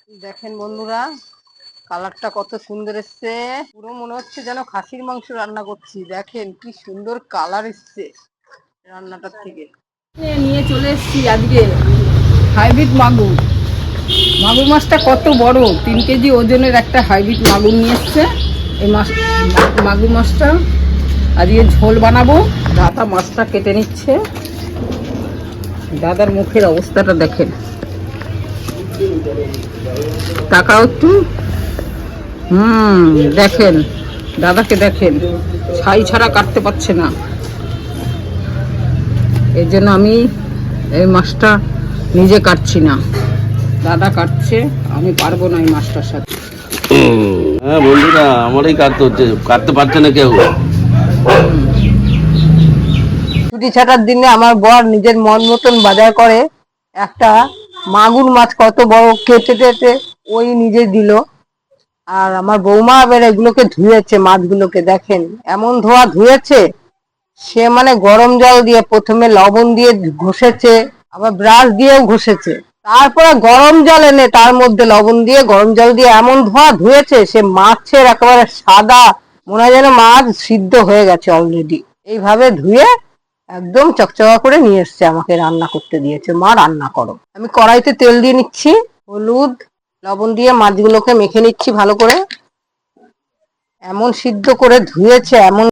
দেখেন বন্ধুরা, কালারটা কত সুন্দর এসছে। পুরো মনে হচ্ছে যেন খাসির মাংস রান্না করছি। দেখেন কি সুন্দর কালার এসছে রান্নাটার থেকে। নিয়ে চলে এসছি আজকে হাইব্রিড মাগুর। মাগুর মাছটা কত বড়, 3 কেজি ওজনের একটা হাইব্রিড মাগুর নিয়ে এসছে। এই মাগুর মাছটা আজকে ঝোল বানাবো। দাদা মাছটা কেটে নিচ্ছে। দাদার মুখের অবস্থাটা দেখেন, তাকাও একটু। দেখেন দাদাকে, দেখেন ছাই ছাড়া কাটতে পারছে না। এর জন্য আমি এই মাছটা নিজে কাটছি না, দাদা কাটছে। আমি পারবো না এই মাছটার সাথে। হ্যাঁ বন্ধুরা, আমারই কাটতে হচ্ছে, কাটতে পারছে না কেউ। ছুটি ছাটার দিনে আমার বর নিজের মন মতন বাজার করে। একটা মাগুর মাছ কত বড় কেটে কেটে ওই নিজে দিল। আর আমার বৌমা এবার এগুলোকে ধুয়েছে, মাছগুলোকে দেখেন এমন ধোয়া ধুয়েছে। সে মানে গরম জল দিয়ে প্রথমে লবণ দিয়ে ঘষেছে, আবার ব্রাশ দিয়েও ঘষেছে, তারপরে গরম জল এনে তার মধ্যে লবণ দিয়ে গরম জল দিয়ে এমন ধোয়া ধুয়েছে, সে মাছের একেবারে সাদা, মনে হয় যেন মাছ সিদ্ধ হয়ে গেছে অলরেডি। এইভাবে ধুয়ে একদম চকচকা করে নিয়ে এসছে, আমাকে রান্না করতে দিয়েছে। মা রান্না করো। আমি কড়াইতে তেল দিয়ে নিচ্ছি, হলুদ লবণ দিয়ে মাছগুলোকে মেখে নিচ্ছি ভালো করে। এমন সিদ্ধ করে ধুয়েছে, এমন